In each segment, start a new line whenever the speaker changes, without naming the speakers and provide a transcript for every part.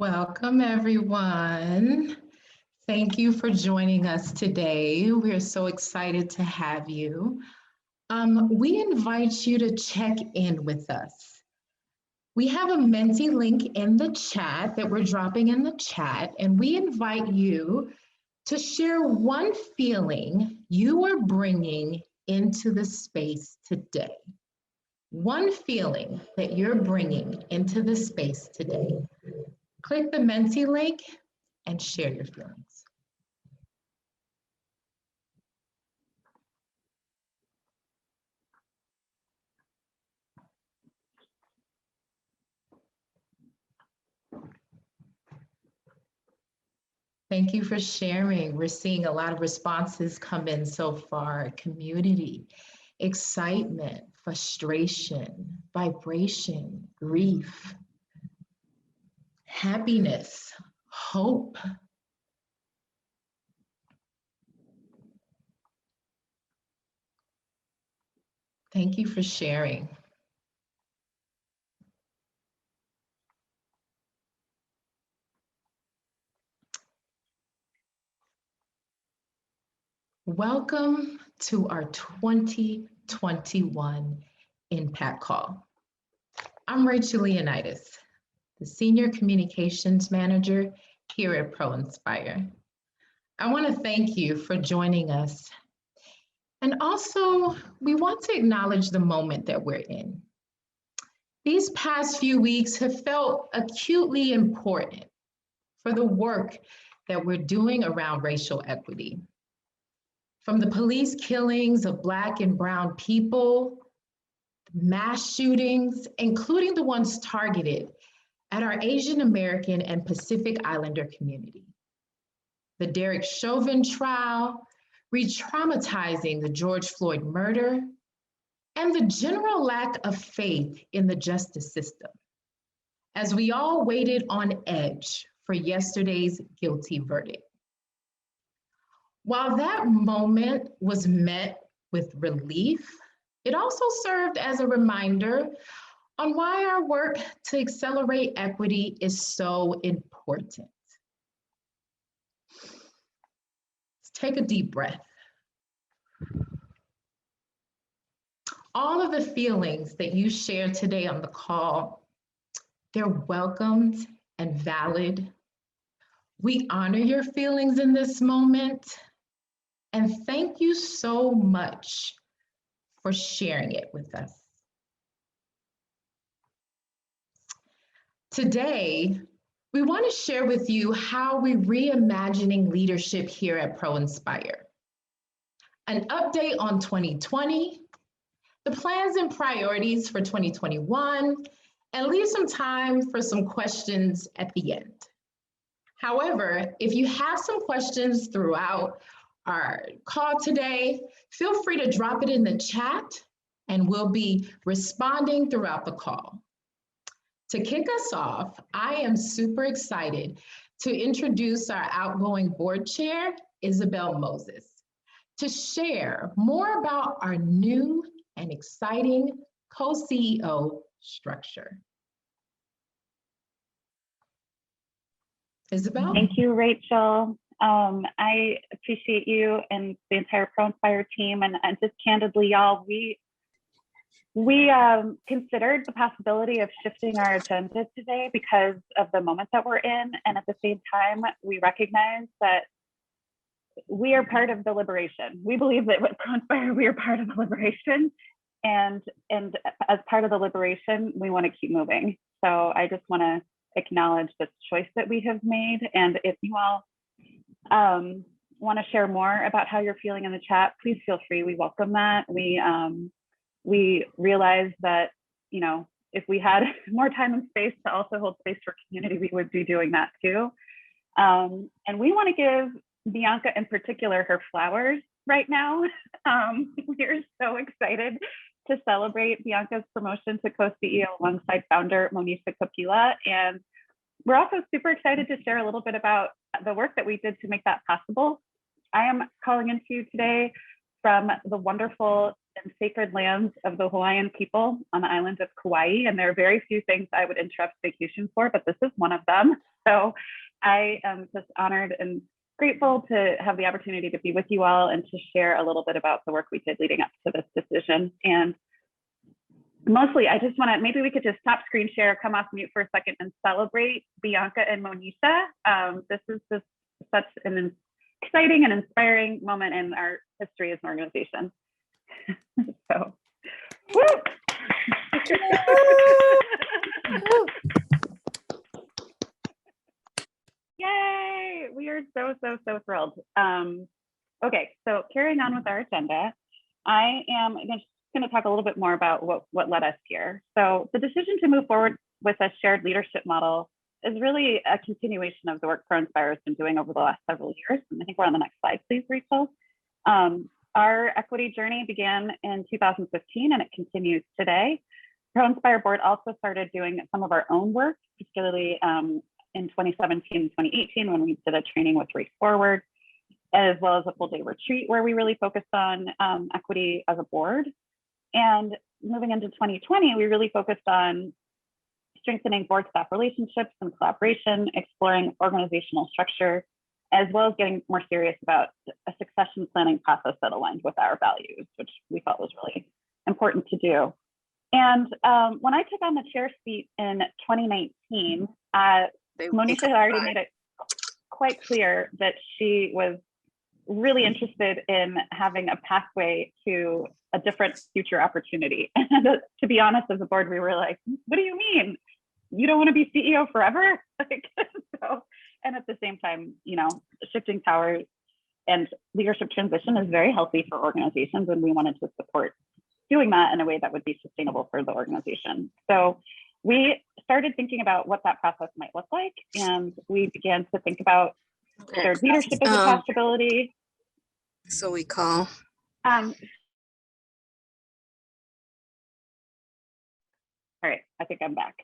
Welcome, everyone. Thank you for joining us today. We're so excited to have you. We invite you to check in with us. We have a Menti link in the chat that we're dropping in the chat, and we invite you to share one feeling you are bringing into the space today. One feeling that you're bringing into the space today. Click the Menti link and share your feelings. Thank you for sharing. We're seeing a lot of responses come in so far. Community, excitement, frustration, vibration, grief, happiness, hope. Thank you for sharing. Welcome to our 2021 Impact Call. I'm Rachel Leonidas, the Senior Communications Manager here at ProInspire. I want to thank you for joining us. And also, we want to acknowledge the moment that we're in. These past few weeks have felt acutely important for the work that we're doing around racial equity. From the police killings of Black and Brown people, mass shootings, including the ones targeted at our Asian American and Pacific Islander community. The Derek Chauvin trial, re-traumatizing the George Floyd murder, and the general lack of faith in the justice system, as we all waited on edge for yesterday's guilty verdict. While that moment was met with relief, it also served as a reminder on why our work to accelerate equity is so important. Let's take a deep breath. All of the feelings that you share today on the call, they're welcomed and valid. We honor your feelings in this moment, and thank you so much for sharing it with us. Today, we want to share with you how we're reimagining leadership here at ProInspire. An update on 2020, the plans and priorities for 2021, and leave some time for some questions at the end. However, if you have some questions throughout our call today, feel free to drop it in the chat and we'll be responding throughout the call. To kick us off, I am super excited to introduce our outgoing board chair, Isabel Moses, to share more about our new and exciting co-CEO structure. Isabel?
Thank you, Rachel. I appreciate you and the entire ProInspire team. And just candidly, y'all, we considered the possibility of shifting our agenda today because of the moment that we're in. And at the same time, we recognize that we are part of the liberation. We believe that with ProInspire, we are part of the liberation. And as part of the liberation, we want to keep moving. So I just want to acknowledge this choice that we have made. And if you all want to share more about how you're feeling in the chat, please feel free. We welcome that. We realize that, you know, if we had more time and space to also hold space for community, we would be doing that too. And we want to give Bianca in particular her flowers right now. We're so excited to celebrate Bianca's promotion to co-CEO alongside founder Monisha Kapila. And we're also super excited to share a little bit about the work that we did to make that possible. I am calling into you today from the wonderful and sacred lands of the Hawaiian people on the island of Kauai. And there are very few things I would interrupt vacation for, but this is one of them. So I am just honored and grateful to have the opportunity to be with you all and to share a little bit about the work we did leading up to this decision. And mostly, I just want to, maybe we could just stop screen share, come off mute for a second and celebrate Bianca and Monisha. This is just such an exciting and inspiring moment in our history as an organization. So, woo! Yay! We are so thrilled. Okay, so carrying on with our agenda, I am just going to talk a little bit more about what led us here. So the decision to move forward with a shared leadership model is really a continuation of the work ProInspire has been doing over the last several years. And I think we're on the next slide, please, Rachel. Our equity journey began in 2015 and it continues today. ProInspire board also started doing some of our own work, particularly in 2017 and 2018 when we did a training with Race Forward, as well as a full day retreat where we really focused on equity as a board. And moving into 2020, we really focused on strengthening board staff relationships and collaboration, exploring organizational structure, as well as getting more serious about a succession planning process that aligned with our values, which we felt was really important to do. And when I took on the chair seat in 2019, Monisha had already made it quite clear that she was really interested in having a pathway to a different future opportunity. And to be honest, as a board, we were like, what do you mean? You don't want to be CEO forever? So, and at the same time, you know, shifting power and leadership transition is very healthy for organizations, and we wanted to support doing that in a way that would be sustainable for the organization. So we started thinking about what that process might look like, and we began to think about shared leadership as a possibility.
So we call.
All right, I think I'm back.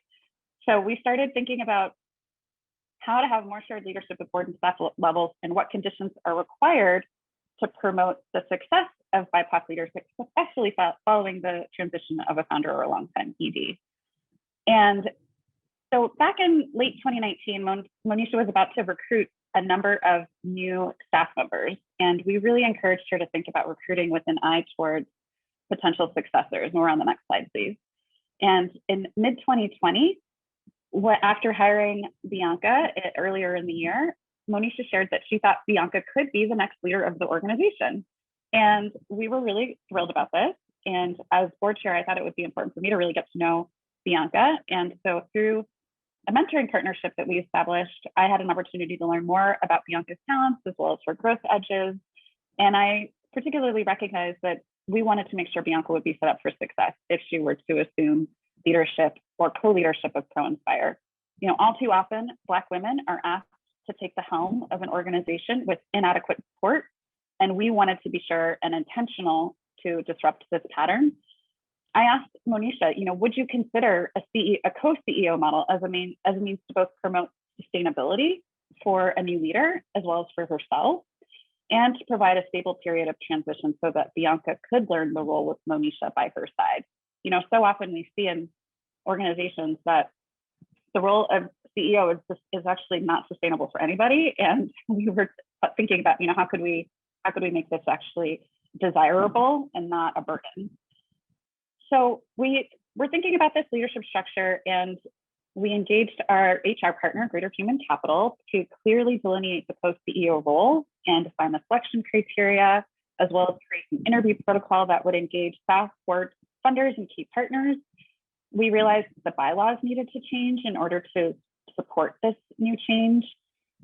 So we started thinking about how to have more shared leadership at board and staff levels and what conditions are required to promote the success of BIPOC leadership, especially following the transition of a founder or a longtime ED. And so back in late 2019, Monisha was about to recruit a number of new staff members, and we really encouraged her to think about recruiting with an eye towards potential successors. And we're on the next slide, please. And in mid-2020, after hiring Bianca earlier in the year, Monisha shared that she thought Bianca could be the next leader of the organization. And we were really thrilled about this. And as board chair, I thought it would be important for me to really get to know Bianca. And so through a mentoring partnership that we established, I had an opportunity to learn more about Bianca's talents as well as her growth edges. And I particularly recognized that we wanted to make sure Bianca would be set up for success if she were to assume leadership or co-leadership of ProInspire. You know, all too often, Black women are asked to take the helm of an organization with inadequate support, and we wanted to be sure and intentional to disrupt this pattern. I asked Monisha, you know, would you consider a co-CEO model as a means to both promote sustainability for a new leader as well as for herself, and to provide a stable period of transition so that Bianca could learn the role with Monisha by her side. You know, so often we see in organizations that the role of CEO is actually not sustainable for anybody. And we were thinking about, you know, how could we make this actually desirable and not a burden? So we were thinking about this leadership structure, and we engaged our HR partner, Greater Human Capital, to clearly delineate the post-CEO role and define the selection criteria, as well as create an interview protocol that would engage staff, board, funders, and key partners. We realized the bylaws needed to change in order to support this new change.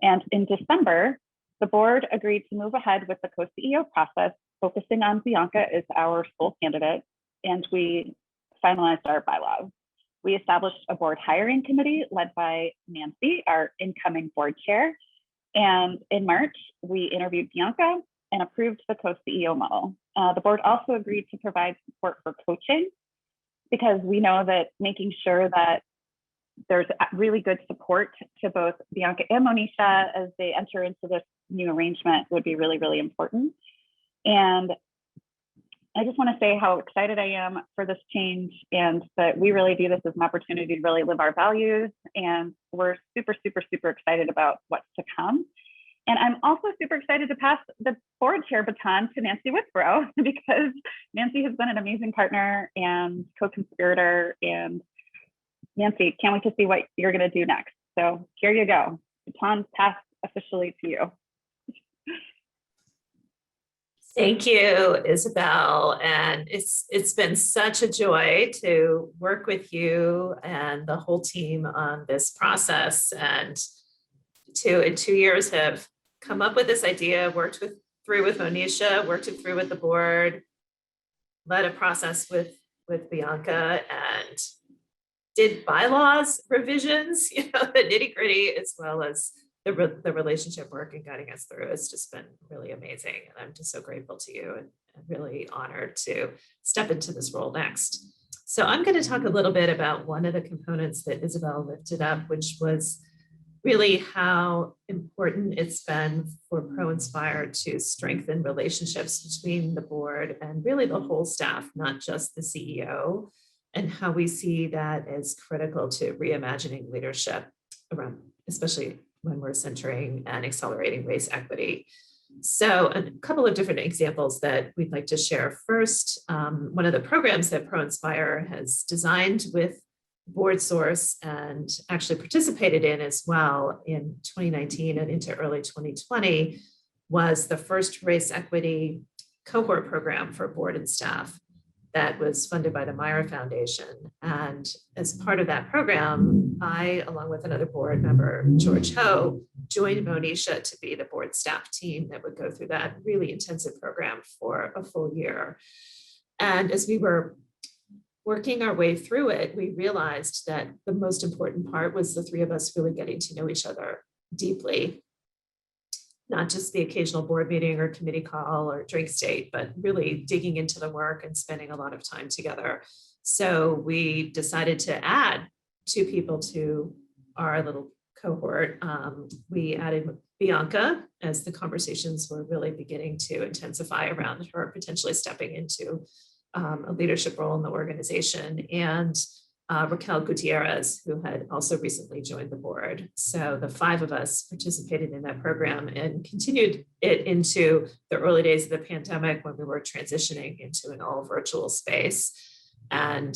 And in December, the board agreed to move ahead with the co-CEO process, focusing on Bianca as our sole candidate, and we finalized our bylaws. We established a board hiring committee led by Nancy, our incoming board chair. And in March, we interviewed Bianca and approved the co-CEO model. The board also agreed to provide support for coaching, because we know that making sure that there's really good support to both Bianca and Monisha as they enter into this new arrangement would be really, really important. And I just want to say how excited I am for this change, and that we really view this as an opportunity to really live our values. And we're super, super, super excited about what's to come. And I'm also super excited to pass the board chair baton to Nancy Withrow, because Nancy has been an amazing partner and co-conspirator. And Nancy, can't wait to see what you're going to do next. So here you go. Baton's passed officially to you.
Thank you, Isabel. And it's been such a joy to work with you and the whole team on this process. And in 2 years have come up with this idea, worked through with Monisha, worked it through with the board, led a process with Bianca, and did bylaws revisions, the nitty gritty, as well as the relationship work and guiding us through. It's just been really amazing. And I'm just so grateful to you and really honored to step into this role next. So I'm going to talk a little bit about one of the components that Isabel lifted up, which was really how important it's been for ProInspire to strengthen relationships between the board and really the whole staff, not just the CEO, and how we see that as critical to reimagining leadership around, especially when we're centering and accelerating race equity. So a couple of different examples that we'd like to share. First, one of the programs that ProInspire has designed with BoardSource and actually participated in as well in 2019 and into early 2020 was the first race equity cohort program for board and staff that was funded by the Meyer Foundation. And as part of that program, I, along with another board member, George Ho, joined Monisha to be the board staff team that would go through that really intensive program for a full year. And as we were working our way through it, we realized that the most important part was the three of us really getting to know each other deeply, not just the occasional board meeting or committee call or drink state, but really digging into the work and spending a lot of time together. So we decided to add 2 people to our little cohort. We added Bianca as the conversations were really beginning to intensify around her potentially stepping into a leadership role in the organization, and Raquel Gutierrez, who had also recently joined the board. So the 5 of us participated in that program and continued it into the early days of the pandemic when we were transitioning into an all virtual space, and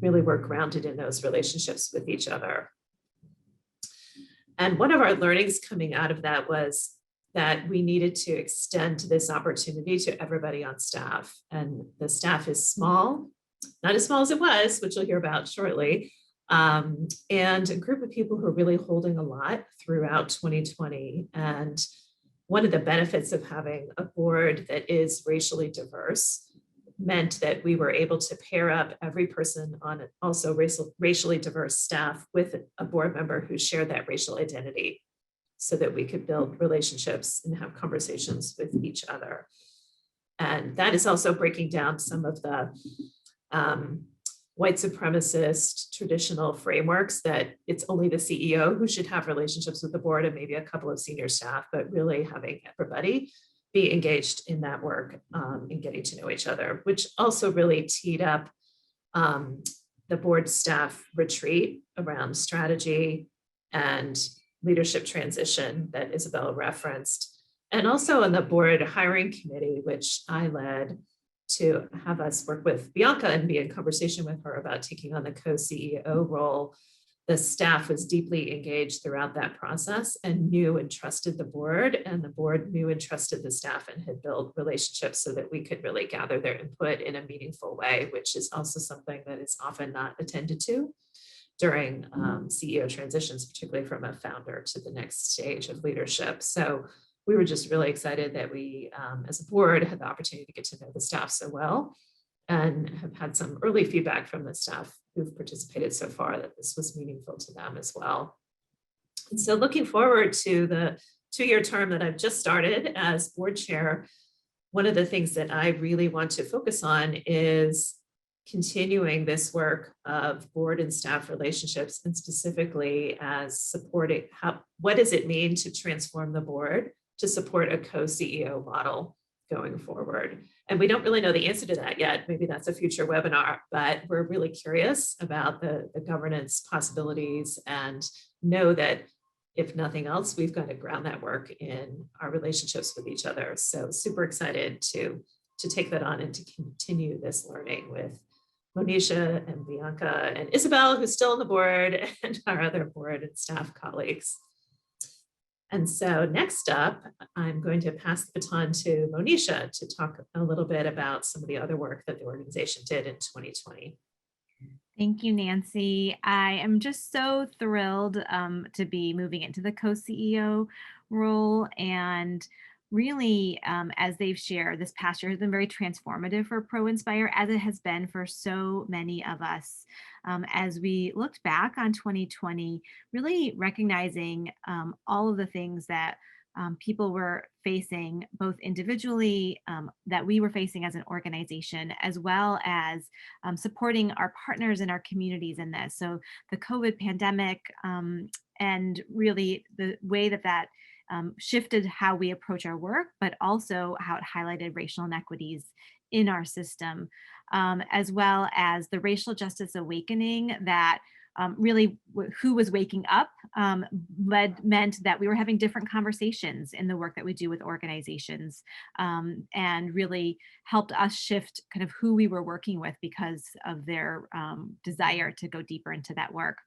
really were grounded in those relationships with each other. And one of our learnings coming out of that was that we needed to extend this opportunity to everybody on staff. And the staff is small, not as small as it was, which you'll hear about shortly, and a group of people who are really holding a lot throughout 2020. And one of the benefits of having a board that is racially diverse meant that we were able to pair up every person on also racially diverse staff with a board member who shared that racial identity, so that we could build relationships and have conversations with each other. And that is also breaking down some of the white supremacist traditional frameworks that it's only the CEO who should have relationships with the board and maybe a couple of senior staff, but really having everybody be engaged in that work and getting to know each other, which also really teed up the board staff retreat around strategy and leadership transition that Isabel referenced, and also on the board hiring committee, which I led, to have us work with Bianca and be in conversation with her about taking on the co-CEO role. The staff was deeply engaged throughout that process and knew and trusted the board, and the board knew and trusted the staff and had built relationships so that we could really gather their input in a meaningful way, which is also something that is often not attended to during CEO transitions, particularly from a founder to the next stage of leadership. So we were just really excited that we, as a board, had the opportunity to get to know the staff so well, and have had some early feedback from the staff who've participated so far that this was meaningful to them as well. And so looking forward to the 2-year term that I've just started as board chair, one of the things that I really want to focus on is continuing this work of board and staff relationships, and specifically as supporting what does it mean to transform the board to support a co-CEO model going forward, And we don't really know the answer to that yet. Maybe that's a future webinar, but we're really curious about the governance possibilities and know that if nothing else, we've got to ground that work in our relationships with each other. So super excited to take that on and to continue this learning with Monisha and Bianca and Isabel, who's still on the board, and our other board and staff colleagues. And so next up, I'm going to pass the baton to Monisha to talk a little bit about some of the other work that the organization did in 2020.
Thank you, Nancy. I am just so thrilled to be moving into the co-CEO role. And really, as they've shared, this past year has been very transformative for ProInspire, as it has been for so many of us. As we looked back on 2020, really recognizing all of the things that people were facing, both individually, that we were facing as an organization, as well as supporting our partners in our communities in this. So the COVID pandemic and really the way that shifted how we approach our work, but also how it highlighted racial inequities in our system, as well as the racial justice awakening that really who was waking up meant that we were having different conversations in the work that we do with organizations, and really helped us shift kind of who we were working with because of their desire to go deeper into that work.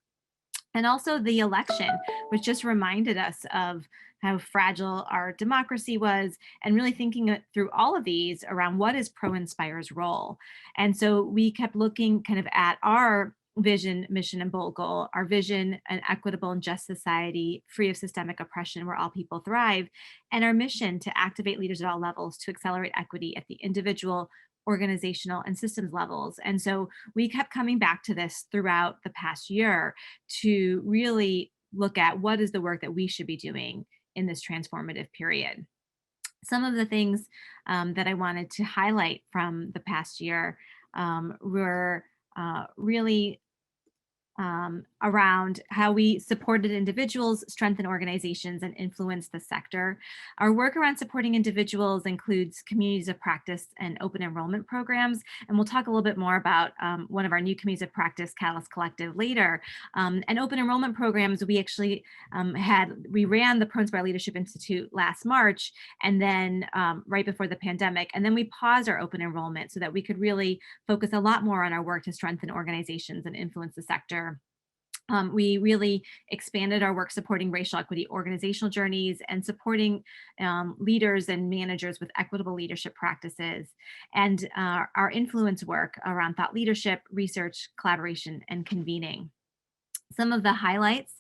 And also the election, which just reminded us of how fragile our democracy was, and really thinking through all of these around what is ProInspire's role. And so we kept looking kind of at our vision, mission, and bold goal, our vision, an equitable and just society free of systemic oppression where all people thrive, and our mission to activate leaders at all levels to accelerate equity at the individual, organizational, and systems levels. And so we kept coming back to this throughout the past year to really look at what is the work that we should be doing in this transformative period. Some of the things that I wanted to highlight from the past year were really around how we supported individuals, strengthened organizations, and influenced the sector. Our work around supporting individuals includes communities of practice and open enrollment programs. And we'll talk a little bit more about one of our new communities of practice, Catalyst Collective, later. And open enrollment programs, we actually we ran the ProInspire Leadership Institute last March, and then right before the pandemic. And then we paused our open enrollment so that we could really focus a lot more on our work to strengthen organizations and influence the sector. We really expanded our work supporting racial equity organizational journeys and supporting leaders and managers with equitable leadership practices, and our influence work around thought leadership, research, collaboration, and convening. Some of the highlights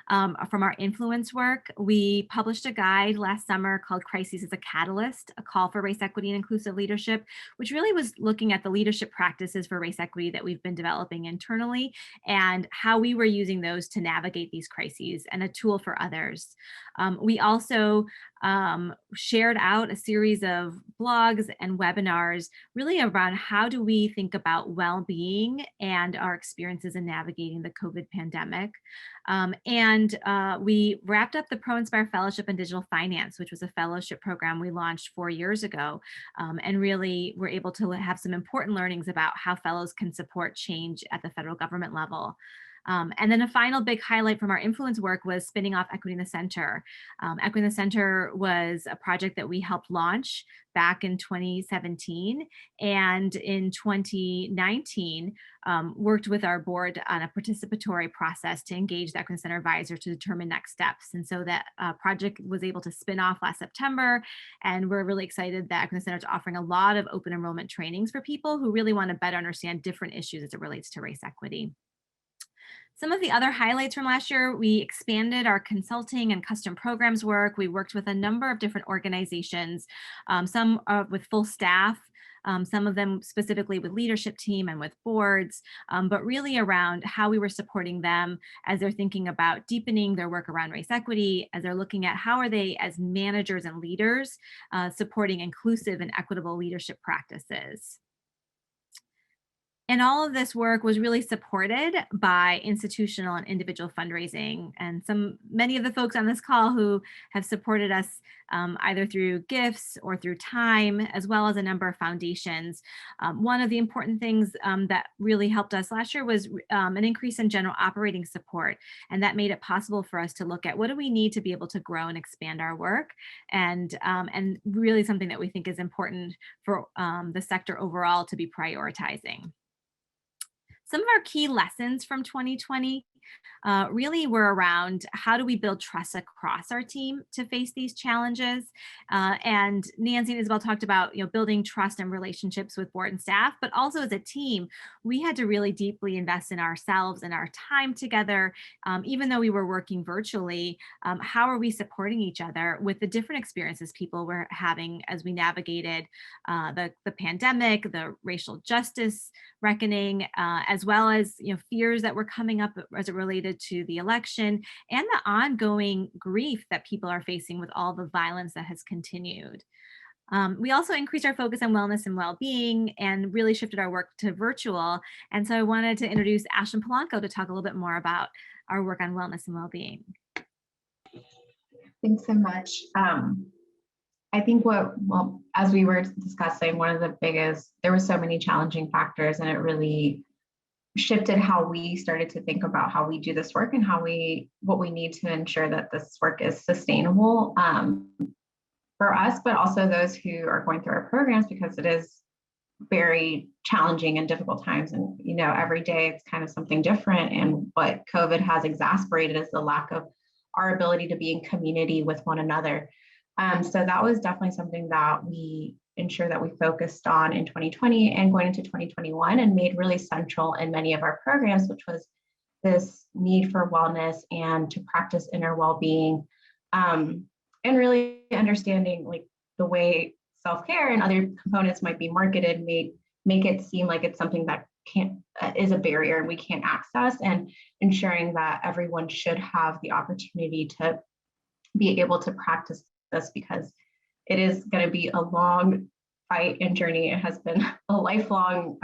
from our influence work: we published a guide last summer called Crises as a Catalyst, a call for race equity and inclusive leadership, which really was looking at the leadership practices for race equity that we've been developing internally and how we were using those to navigate these crises, and a tool for others. We also shared out a series of blogs and webinars really around how do we think about well-being and our experiences in navigating the COVID pandemic. And we wrapped up the ProInspire Fellowship in Digital Finance, which was a fellowship program we launched 4 years ago, and really were able to have some important learnings about how fellows can support change at the federal government level. And then a final big highlight from our influence work was spinning off Equity in the Center. Equity in the Center was a project that we helped launch back in 2017. And in 2019, worked with our board on a participatory process to engage the Equity in the Center advisor to determine next steps. And so that project was able to spin off last September. And we're really excited that Equity in the Center is offering a lot of open enrollment trainings for people who really want to better understand different issues as it relates to race equity. Some of the other highlights from last year: we expanded our consulting and custom programs work. We worked with a number of different organizations, some with full staff, some of them specifically with leadership team and with boards, but really around how we were supporting them as they're thinking about deepening their work around race equity, as they're looking at how are they as managers and leaders supporting inclusive and equitable leadership practices. And all of this work was really supported by institutional and individual fundraising. And many of the folks on this call who have supported us either through gifts or through time, as well as a number of foundations. One of the important things that really helped us last year was an increase in general operating support. And that made it possible for us to look at what do we need to be able to grow and expand our work. And really something that we think is important for the sector overall to be prioritizing. Some of our key lessons from 2020 really were around how do we build trust across our team to face these challenges. And Nancy and Isabel talked about building trust and relationships with board and staff, but also as a team, we had to really deeply invest in ourselves and our time together. Even though we were working virtually, how are we supporting each other with the different experiences people were having as we navigated the pandemic, the racial justice reckoning, as well as fears that were coming up as it related to the election and the ongoing grief that people are facing with all the violence that has continued. We also increased our focus on wellness and well-being and really shifted our work to virtual. And so I wanted to introduce Ashlyn Polanco to talk a little bit more about our work on wellness and well-being.
Thanks so much. I think as we were discussing, one of the biggest, there were so many challenging factors, and it really shifted how we started to think about how we do this work and what we need to ensure that this work is sustainable for us, but also those who are going through our programs, because it is very challenging and difficult times. And, every day it's kind of something different. And what COVID has exacerbated is the lack of our ability to be in community with one another. So that was definitely something that we ensure that we focused on in 2020 and going into 2021 and made really central in many of our programs, which was this need for wellness and to practice inner well-being, and really understanding like the way self-care and other components might be marketed, make it seem like it's something that is a barrier and we can't access, and ensuring that everyone should have the opportunity to be able to practice this, because it is going to be a long fight and journey. It has been a lifelong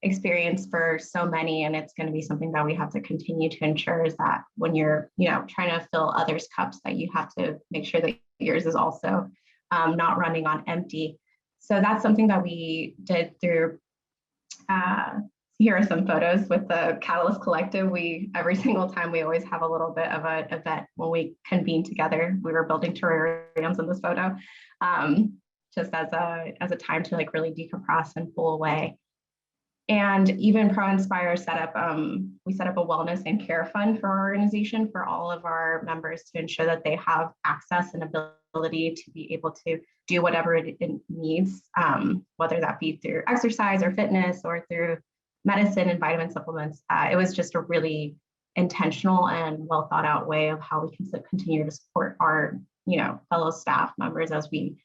experience for so many, and it's going to be something that we have to continue to ensure is that when you're, trying to fill others' cups, that you have to make sure that yours is also not running on empty. So that's something that we did through. Here are some photos with the Catalyst Collective. Every single time we always have a little bit of an event when we convene together. We were building terrariums in this photo, just as a time to like really decompress and pull away. And even ProInspire we set up a wellness and care fund for our organization for all of our members to ensure that they have access and ability to be able to do whatever it needs, whether that be through exercise or fitness or through medicine and vitamin supplements. It was just a really intentional and well thought out way of how we can continue to support our, fellow staff members as we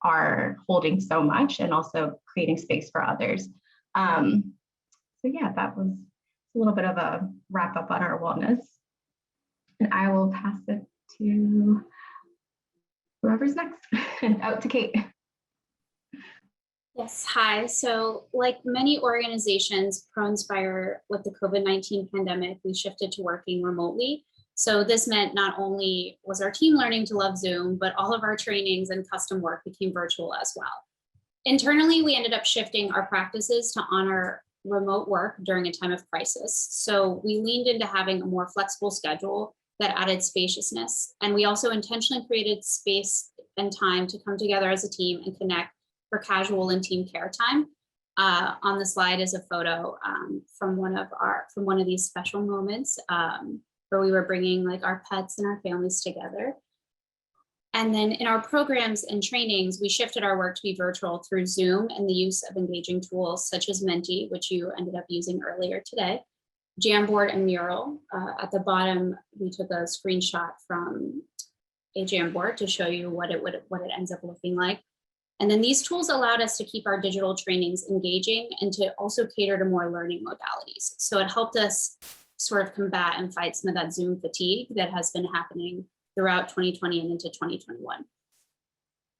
are holding so much and also creating space for others. So yeah, that was a little bit of a wrap up on our wellness. And I will pass it to whoever's next. Out to Kate.
Yes, hi. So like many organizations, ProInspire, with the COVID-19 pandemic, we shifted to working remotely. So this meant not only was our team learning to love Zoom, but all of our trainings and custom work became virtual as well. Internally, we ended up shifting our practices to honor remote work during a time of crisis. So we leaned into having a more flexible schedule that added spaciousness. And we also intentionally created space and time to come together as a team and connect for casual and team care time. On the slide is a photo from one of these special moments where we were bringing like our pets and our families together. And then in our programs and trainings, we shifted our work to be virtual through Zoom and the use of engaging tools such as Menti, which you ended up using earlier today, Jamboard and Mural. At the bottom, we took a screenshot from a Jamboard to show you what it ends up looking like. And then these tools allowed us to keep our digital trainings engaging and to also cater to more learning modalities. So it helped us sort of combat and fight some of that Zoom fatigue that has been happening throughout 2020 and into 2021.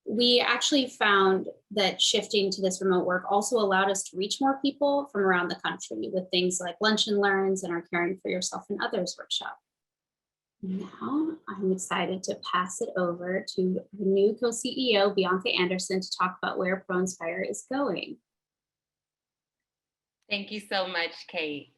we actually found that shifting to this remote work also allowed us to reach more people from around the country with things like lunch and learns and our Caring for Yourself and Others workshop. Now I'm excited to pass it over to the new co-CEO, Bianca Anderson, to talk about where ProInspire is going.
Thank you so much, Kate.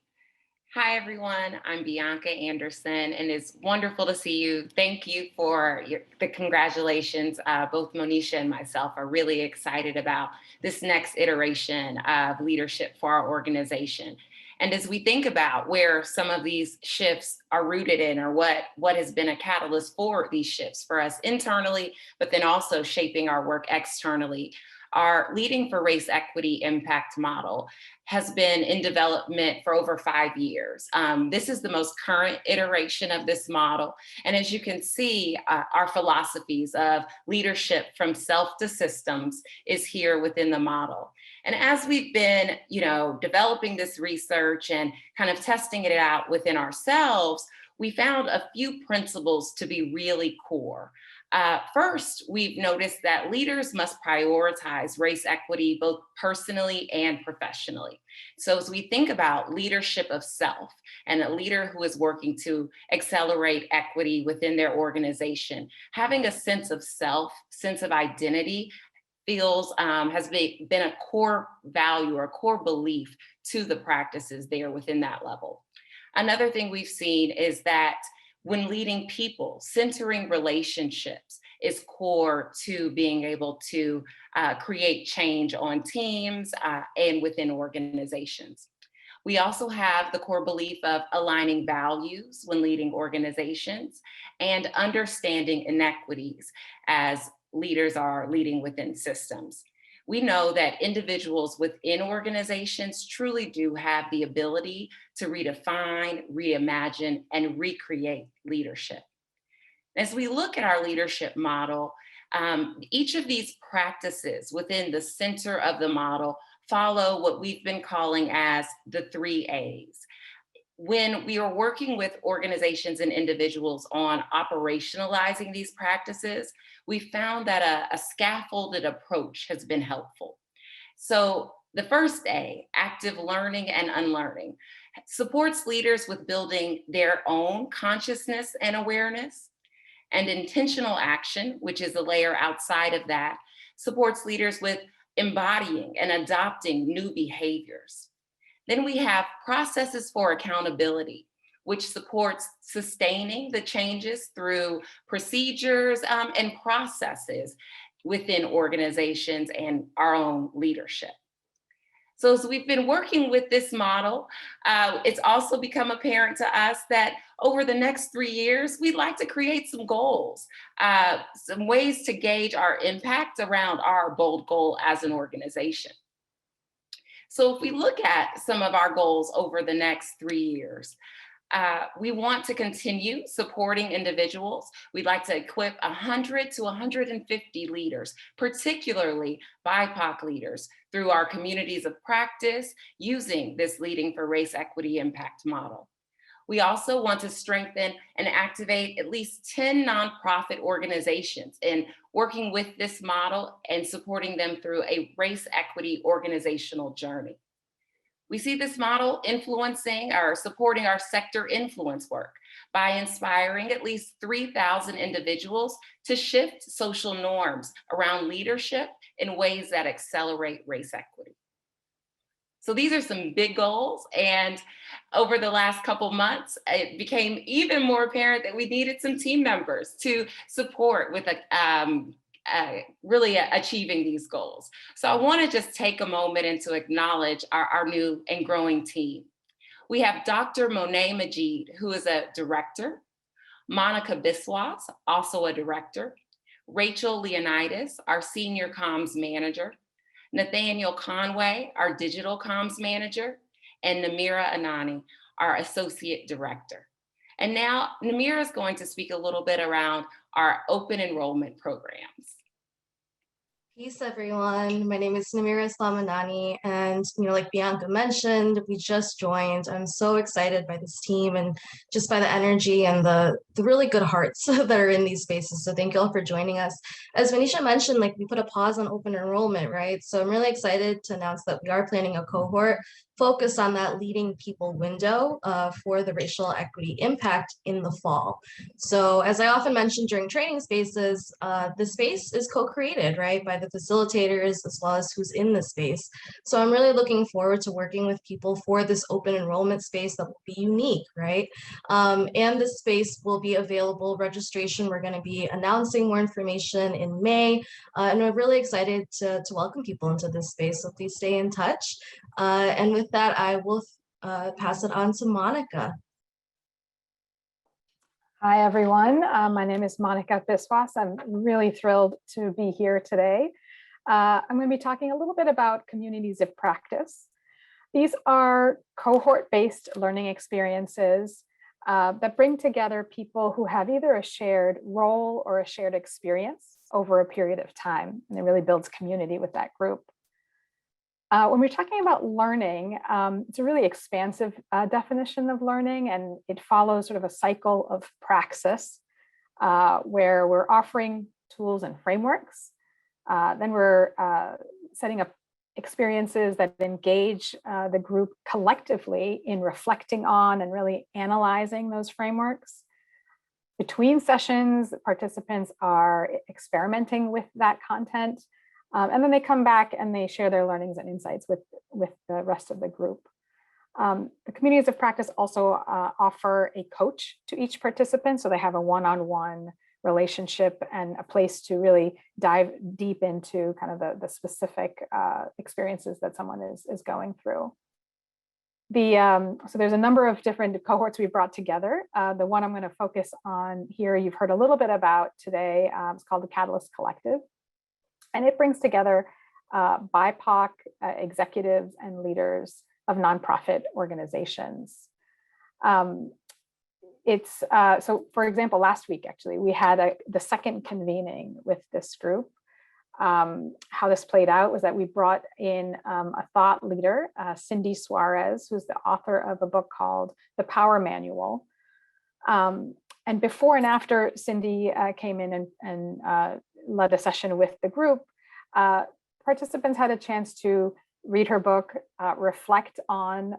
Hi, everyone. I'm Bianca Anderson, and it's wonderful to see you. Thank you for the congratulations. Both Monisha and myself are really excited about this next iteration of leadership for our organization. And as we think about where some of these shifts are rooted in, or what has been a catalyst for these shifts for us internally, but then also shaping our work externally, our Leading for Race Equity Impact model has been in development for over 5 years. This is the most current iteration of this model. And as you can see, our philosophies of leadership from self to systems is here within the model. And as we've been, developing this research and kind of testing it out within ourselves, we found a few principles to be really core. First, we've noticed that leaders must prioritize race equity both personally and professionally. So as we think about leadership of self and a leader who is working to accelerate equity within their organization, having a sense of self, sense of identity feels has been a core value or a core belief to the practices there within that level. Another thing we've seen is that when leading people, centering relationships is core to being able to create change on teams and within organizations. We also have the core belief of aligning values when leading organizations and understanding inequities as leaders are leading within systems. We know that individuals within organizations truly do have the ability to redefine, reimagine, and recreate leadership. As we look at our leadership model, each of these practices within the center of the model follow what we've been calling as the 3 A's. When we are working with organizations and individuals on operationalizing these practices, we found that a scaffolded approach has been helpful. So the first A, active learning and unlearning, supports leaders with building their own consciousness and awareness. And intentional action, which is a layer outside of that, supports leaders with embodying and adopting new behaviors. Then we have processes for accountability, which supports sustaining the changes through procedures and processes within organizations and our own leadership. So as we've been working with this model, it's also become apparent to us that over the next 3 years, we'd like to create some goals, some ways to gauge our impact around our bold goal as an organization. So if we look at some of our goals over the next 3 years, we want to continue supporting individuals. We'd like to equip 100 to 150 leaders, particularly BIPOC leaders, through our communities of practice using this Leading for Race Equity Impact model. We also want to strengthen and activate at least 10 nonprofit organizations in working with this model and supporting them through a race equity organizational journey. We see this model influencing or supporting our sector influence work by inspiring at least 3,000 individuals to shift social norms around leadership in ways that accelerate race equity. So these are some big goals, and over the last couple months, it became even more apparent that we needed some team members to support with really achieving these goals. So I want to just take a moment and to acknowledge our new and growing team. We have Dr. Monet Majid, who is a director, Monica Biswas, also a director, Rachel Leonidas, our senior comms manager, Nathaniel Conway, our digital comms manager, and Namira Anani, our associate director. And now Namira is going to speak a little bit around our open enrollment programs.
Peace, everyone. My name is Namira Slamanani, and like Bianca mentioned, we just joined. I'm so excited by this team and just by the energy and the really good hearts that are in these spaces. So thank you all for joining us. As Manisha mentioned, like we put a pause on open enrollment, right? So I'm really excited to announce that we are planning a cohort focused on that leading people window for the racial equity impact in the fall. So as I often mention during training spaces, the space is co-created, right, by the facilitators as well as who's in the space. So I'm really looking forward to working with people for this open enrollment space that will be unique, right? And this space will be available registration. We're going to be announcing more information in May, and we're really excited to welcome people into this space. So please stay in touch. And with that, I will pass it on to Monica.
Hi, everyone. My name is Monica Biswas. I'm really thrilled to be here today. I'm going to be talking a little bit about communities of practice. These are cohort-based learning experiences that bring together people who have either a shared role or a shared experience over a period of time, and it really builds community with that group. When we're talking about learning, it's a really expansive definition of learning, and it follows sort of a cycle of praxis where we're offering tools and frameworks. Then we're setting up experiences that engage the group collectively in reflecting on and really analyzing those frameworks. Between sessions, participants are experimenting with that content. And then they come back and they share their learnings and insights with the rest of the group. The communities of practice also offer a coach to each participant, so they have a one-on-one relationship and a place to really dive deep into kind of the specific experiences that someone is going through. So there's a number of different cohorts we've brought together. The one I'm going to focus on here, you've heard a little bit about today, it's called the Catalyst Collective. And it brings together BIPOC executives and leaders of nonprofit organizations. So for example, last week, actually, we had the second convening with this group. How this played out was that we brought in a thought leader, Cindy Suarez, who's the author of a book called The Power Manual. And before and after Cindy came in and led a session with the group, participants had a chance to read her book, reflect on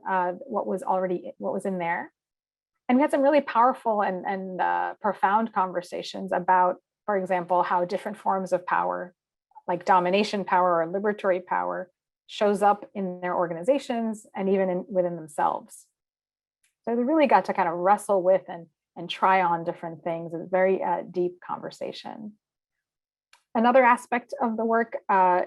what was in there. And we had some really powerful and profound conversations about, for example, how different forms of power, like domination power or liberatory power, shows up in their organizations and even within themselves. So they really got to kind of wrestle with and try on different things. It was a very deep conversation. Another aspect of the work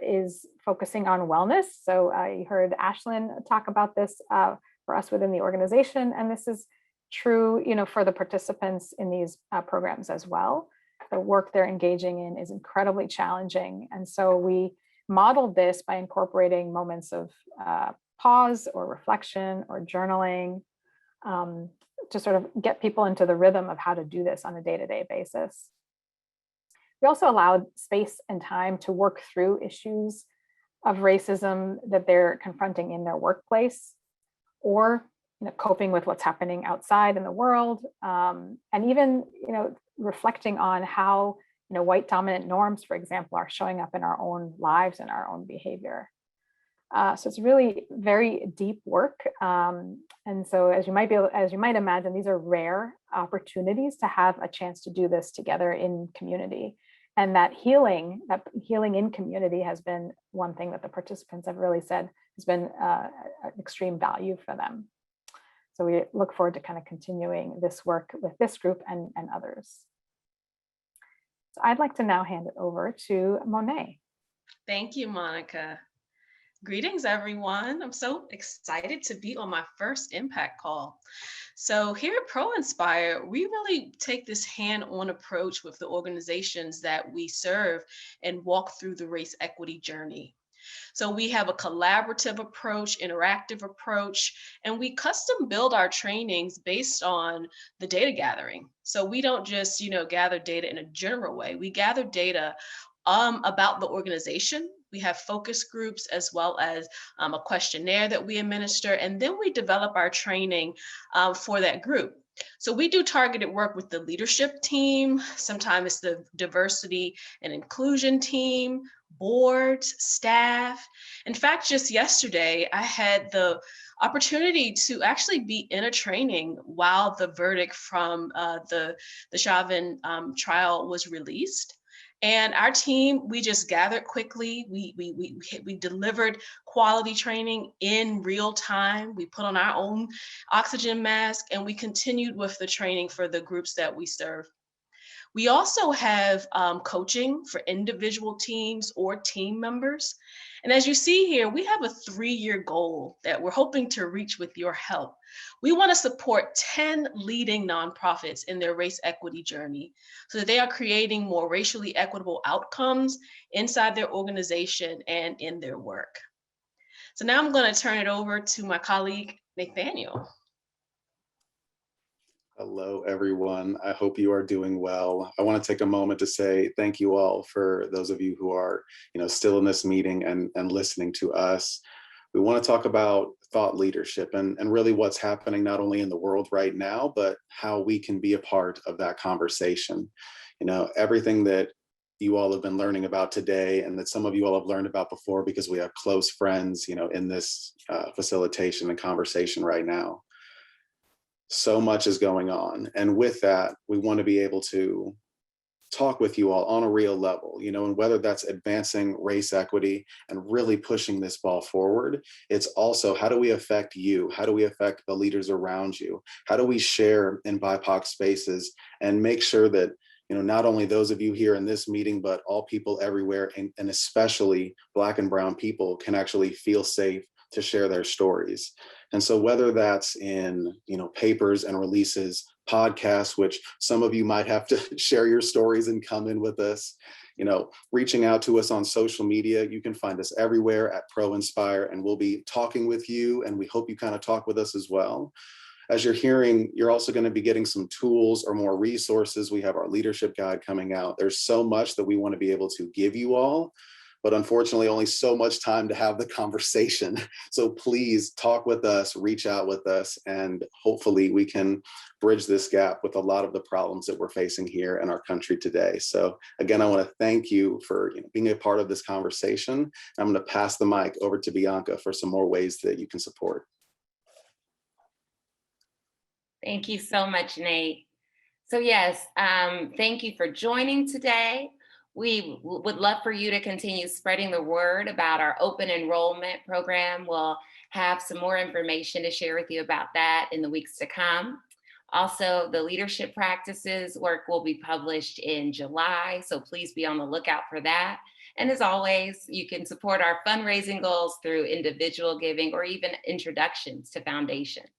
is focusing on wellness. So you heard Ashlyn talk about this for us within the organization, and this is true, for the participants in these programs as well. The work they're engaging in is incredibly challenging, and so we modeled this by incorporating moments of pause or reflection or journaling to sort of get people into the rhythm of how to do this on a day-to-day basis. We also allowed space and time to work through issues of racism that they're confronting in their workplace, or coping with what's happening outside in the world, and even reflecting on how white dominant norms, for example, are showing up in our own lives and our own behavior. So it's really very deep work, and so as you might imagine, these are rare opportunities to have a chance to do this together in community. And that healing in community has been one thing that the participants have really said has been an extreme value for them. So we look forward to kind of continuing this work with this group and others. So I'd like to now hand it over to Monet.
Thank you, Monica. Greetings, everyone. I'm so excited to be on my first impact call. So here at ProInspire, we really take this hand-on approach with the organizations that we serve and walk through the race equity journey. So we have a collaborative approach, interactive approach, and we custom build our trainings based on the data gathering. So we don't just, gather data in a general way. We gather data about the organization. We have focus groups as well as a questionnaire that we administer, and then we develop our training for that group. So we do targeted work with the leadership team. Sometimes it's the diversity and inclusion team, boards, staff. In fact, just yesterday, I had the opportunity to actually be in a training while the verdict from the Chauvin trial was released. And our team, we just gathered quickly. We delivered quality training in real time. We put on our own oxygen mask, and we continued with the training for the groups that we serve. We also have coaching for individual teams or team members. And as you see here, we have a 3-year goal that we're hoping to reach with your help. We want to support 10 leading nonprofits in their race equity journey so that they are creating more racially equitable outcomes inside their organization and in their work. So now I'm going to turn it over to my colleague, Nathaniel.
Hello, everyone. I hope you are doing well. I want to take a moment to say thank you all for those of you who are, still in this meeting and listening to us. We want to talk about thought leadership and really what's happening not only in the world right now, but how we can be a part of that conversation. Everything that you all have been learning about today and that some of you all have learned about before because we have close friends, in this facilitation and conversation right now. So much is going on. And with that, we want to be able to talk with you all on a real level, and whether that's advancing race equity and really pushing this ball forward, it's also how do we affect you? How do we affect the leaders around you? How do we share in BIPOC spaces and make sure that, not only those of you here in this meeting, but all people everywhere, and especially Black and Brown people can actually feel safe to share their stories. And so whether that's in, papers and releases, podcasts, which some of you might have to share your stories and come in with us, reaching out to us on social media, you can find us everywhere at ProInspire, and we'll be talking with you, and we hope you kind of talk with us as well. As you're hearing, you're also going to be getting some tools or more resources. We have our leadership guide coming out. There's so much that we want to be able to give you all, but unfortunately only so much time to have the conversation. So please talk with us, reach out with us, and hopefully we can bridge this gap with a lot of the problems that we're facing here in our country today. So again, I want to thank you for being a part of this conversation. I'm going to pass the mic over to Bianca for some more ways that you can support.
Thank you so much, Nate. So yes, thank you for joining today. We would love for you to continue spreading the word about our open enrollment program. We'll have some more information to share with you about that in the weeks to come. Also, the leadership practices work will be published in July, so please be on the lookout for that. And as always, you can support our fundraising goals through individual giving or even introductions to foundations.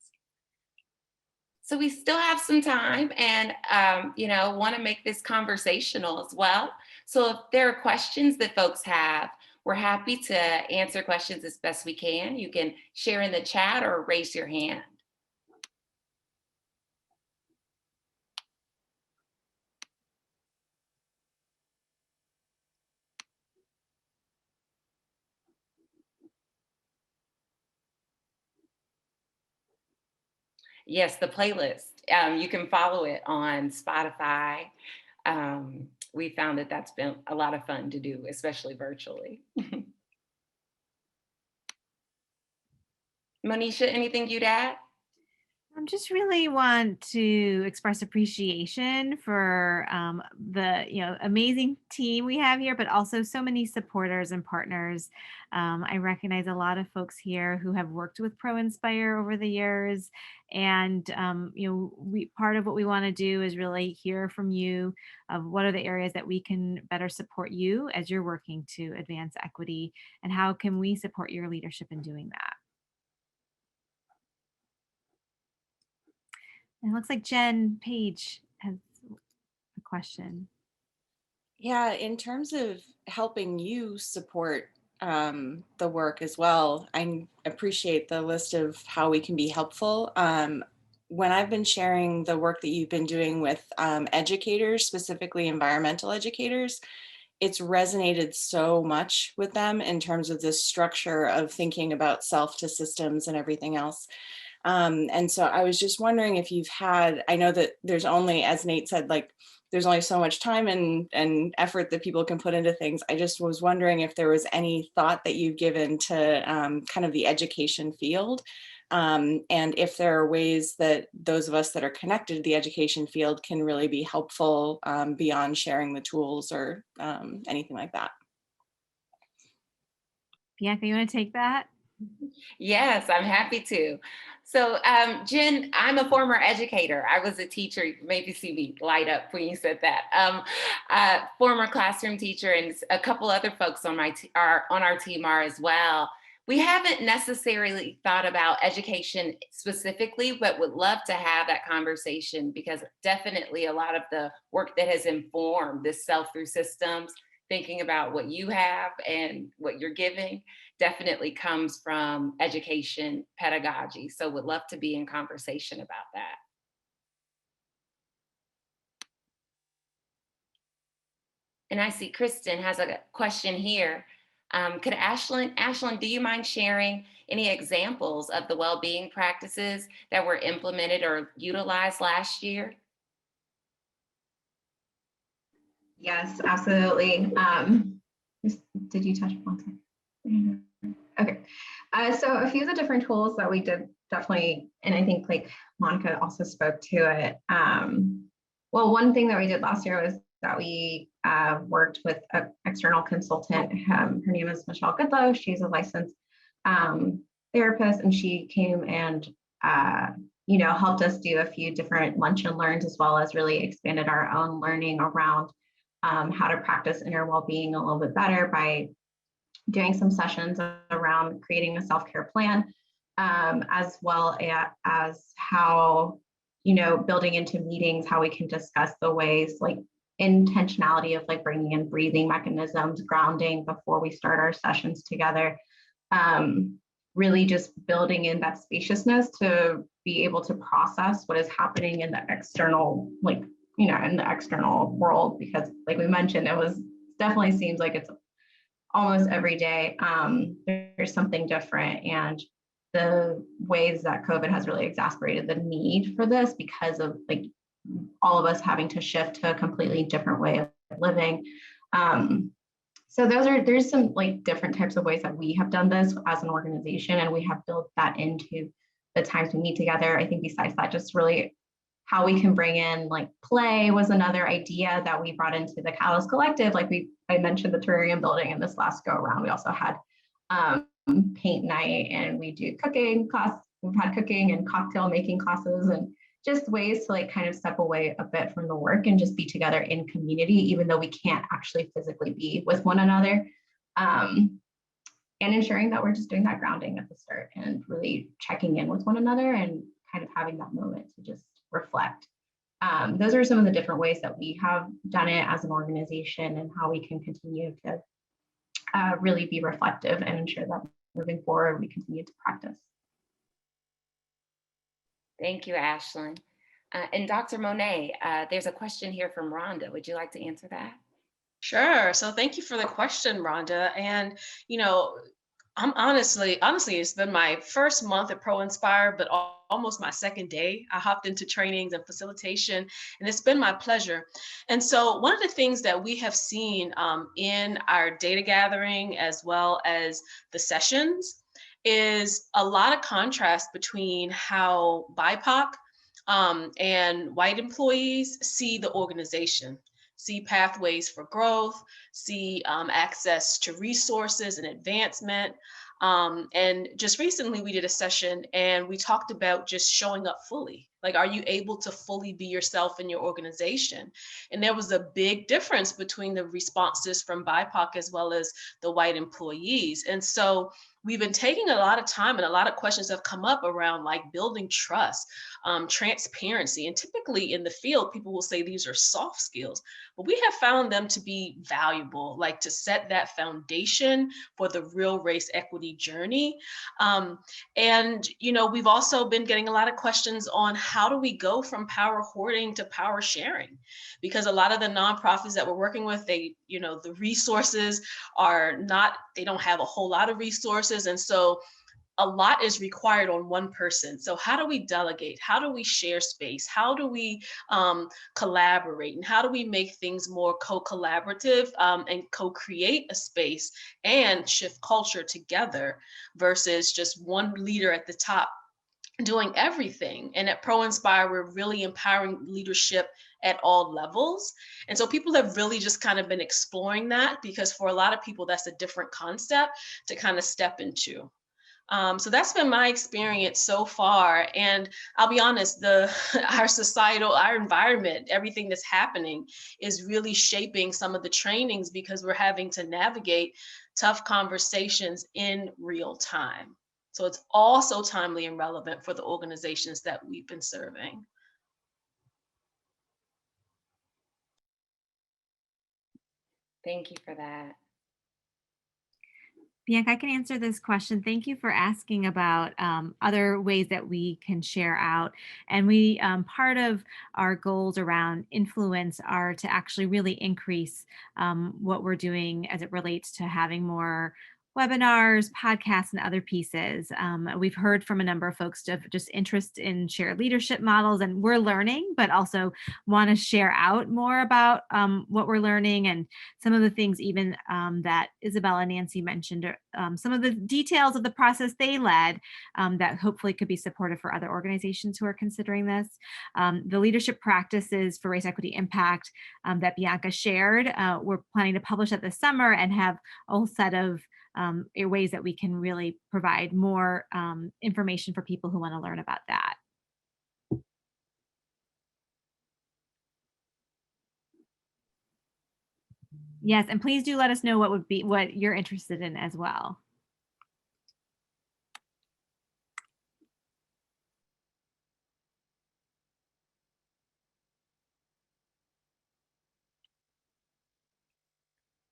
So we still have some time and, want to make this conversational as well. So if there are questions that folks have, we're happy to answer questions as best we can. You can share in the chat or raise your hand. Yes, the playlist. You can follow it on Spotify. We found that that's been a lot of fun to do, especially virtually. Monisha, anything you'd add?
I just really want to express appreciation for the amazing team we have here, but also so many supporters and partners. I recognize a lot of folks here who have worked with ProInspire over the years, and part of what we want to do is really hear from you of what are the areas that we can better support you as you're working to advance equity, and how can we support your leadership in doing that. It looks like Jen Page has a question.
Yeah, in terms of helping you support the work as well, I appreciate the list of how we can be helpful. When I've been sharing the work that you've been doing with educators, specifically environmental educators, it's resonated so much with them in terms of this structure of thinking about self to systems and everything else. And so I was just wondering if you've had, I know that there's only, as Nate said, like there's only so much time and effort that people can put into things. I just was wondering if there was any thought that you've given to kind of the education field. And if there are ways that those of us that are connected to the education field can really be helpful beyond sharing the tools or anything like that.
Bianca, you want to take that?
Yes, I'm happy to. So Jen, I'm a former educator. I was a teacher. You maybe see me light up when you said that. Former classroom teacher, and a couple other folks on our team are as well. We haven't necessarily thought about education specifically, but would love to have that conversation, because definitely a lot of the work that has informed this self through systems, thinking about what you have and what you're giving, definitely comes from education pedagogy. So would love to be in conversation about that. And I see Kristen has a question here. Could Ashlyn, do you mind sharing any examples of the well-being practices that were implemented or utilized last year?
Yes, absolutely. Did you touch upon that? Okay. So a few of the different tools that we did definitely, and I think like Monica also spoke to it. Well, one thing that we did last year was that we worked with an external consultant. Her name is Michelle Goodlow. She's a licensed therapist, and she came and helped us do a few different lunch and learns, as well as really expanded our own learning around how to practice inner well-being a little bit better by doing some sessions around creating a self-care plan, as well as how, building into meetings, how we can discuss the ways like intentionality of like bringing in breathing mechanisms, grounding before we start our sessions together. Really just building in that spaciousness to be able to process what is happening in the external, in the external world, because like we mentioned, definitely seems like it's almost every day there's something different, and the ways that COVID has really exacerbated the need for this because of like all of us having to shift to a completely different way of living. So there's some like different types of ways that we have done this as an organization, and we have built that into the times we meet together. I think besides that, just really how we can bring in like play was another idea that we brought into the Catalyst Collective. Like I mentioned the terrarium building in this last go around. We also had paint night, and we do cooking class. We've had cooking and cocktail making classes, and just ways to like kind of step away a bit from the work and just be together in community, even though we can't actually physically be with one another. And ensuring that we're just doing that grounding at the start and really checking in with one another and kind of having that moment to just reflect. Those are some of the different ways that we have done it as an organization, and how we can continue to really be reflective and ensure that moving forward, we continue to practice.
Thank you, Ashlyn. And Dr. Monet, there's a question here from Rhonda. Would you like to answer that?
Sure. So thank you for the question, Rhonda. And, I'm honestly, it's been my first month at ProInspire, but almost my second day. I hopped into trainings and facilitation, and it's been my pleasure. And so one of the things that we have seen in our data gathering, as well as the sessions, is a lot of contrast between how BIPOC and white employees see the organization, see pathways for growth, see access to resources and advancement. And just recently we did a session and we talked about just showing up fully. Like, are you able to fully be yourself in your organization? And there was a big difference between the responses from BIPOC as well as the white employees. And so we've been taking a lot of time, and a lot of questions have come up around like building trust, transparency. And typically in the field, people will say these are soft skills, but we have found them to be valuable, like to set that foundation for the real race equity journey. And, you know, we've also been getting a lot of questions on how do we go from power hoarding to power sharing? Because a lot of the nonprofits that we're working with, they, you know, the resources are not, they don't have a whole lot of resources. And so a lot is required on one person. So how do we delegate? How do we share space? How do we collaborate? And how do we make things more co-collaborative and co-create a space and shift culture together versus just one leader at the top doing everything? And at ProInspire, we're really empowering leadership at all levels. And so people have really just kind of been exploring that, because for a lot of people, that's a different concept to kind of step into. So that's been my experience so far. And I'll be honest, our societal, our environment, everything that's happening is really shaping some of the trainings, because we're having to navigate tough conversations in real time. So it's also timely and relevant for the organizations that we've been serving.
Thank you for that.
Bianca, I can answer this question. Thank you for asking about other ways that we can share out. And we, part of our goals around influence are to actually really increase what we're doing as it relates to having more webinars, podcasts, and other pieces. We've heard from a number of folks of just interest in shared leadership models, and we're learning, but also want to share out more about what we're learning and some of the things even that Isabella and Nancy mentioned, some of the details of the process they led that hopefully could be supportive for other organizations who are considering this. The leadership practices for race equity impact that Bianca shared, we're planning to publish that this summer and have a whole set of ways that we can really provide more information for people who want to learn about that. Yes, and please do let us know what you're interested in as well.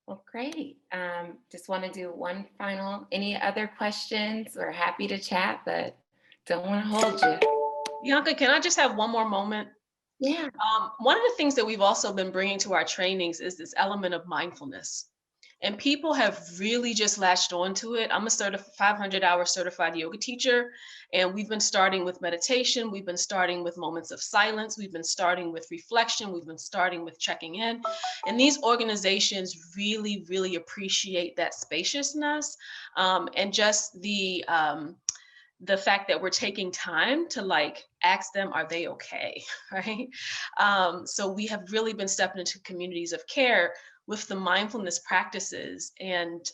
Well, great. Just want to do one final, any other questions? We're happy to chat, but don't want to hold you.
Bianca, can I just have one more moment?
Yeah.
One of the things that we've also been bringing to our trainings is this element of mindfulness. And people have really just latched onto it. I'm a 500-hour certified yoga teacher, and we've been starting with meditation. We've been starting with moments of silence. We've been starting with reflection. We've been starting with checking in. And these organizations really, really appreciate that spaciousness and just the fact that we're taking time to like ask them, are they okay, right? So we have really been stepping into communities of care with the mindfulness practices, and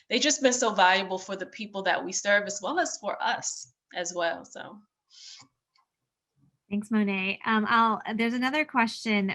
they've just been so valuable for the people that we serve as well as for us as well. So.
Thanks, Monet. There's another question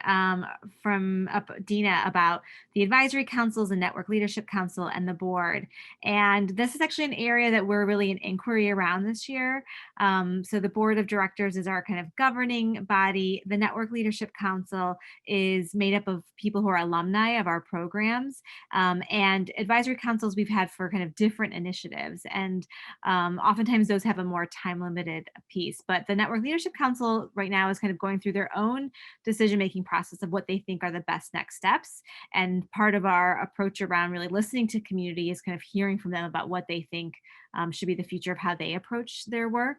from Dina about the advisory councils and network leadership council and the board. And this is actually an area that we're really in inquiry around this year. So the board of directors is our kind of governing body. The network leadership council is made up of people who are alumni of our programs. And advisory councils we've had for kind of different initiatives. And oftentimes those have a more time limited piece. But the network leadership council right now is kind of going through their own decision-making process of what they think are the best next steps. And part of our approach around really listening to community is kind of hearing from them about what they think should be the future of how they approach their work.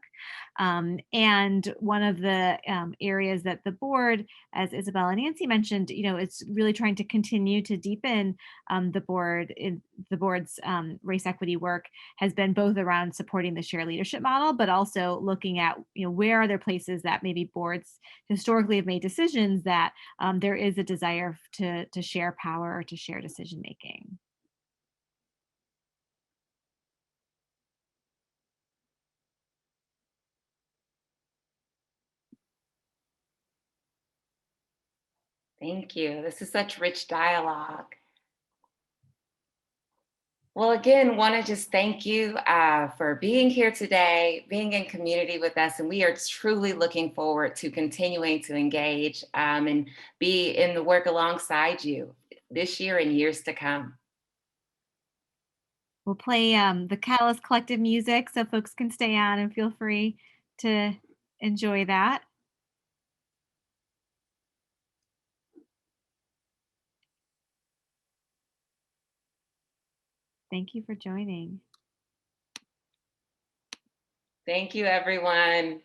And one of the areas that the board, as Isabella and Nancy mentioned, it's really trying to continue to deepen the board's race equity work has been both around supporting the shared leadership model, but also looking at, where are there places that maybe boards historically have made decisions that there is a desire to share power or to share decision making.
Thank you. This is such rich dialogue. Well, again, want to just thank you for being here today, being in community with us, and we are truly looking forward to continuing to engage and be in the work alongside you this year and years to come.
We'll play the Catalyst Collective music so folks can stay on and feel free to enjoy that. Thank you for joining.
Thank you, everyone.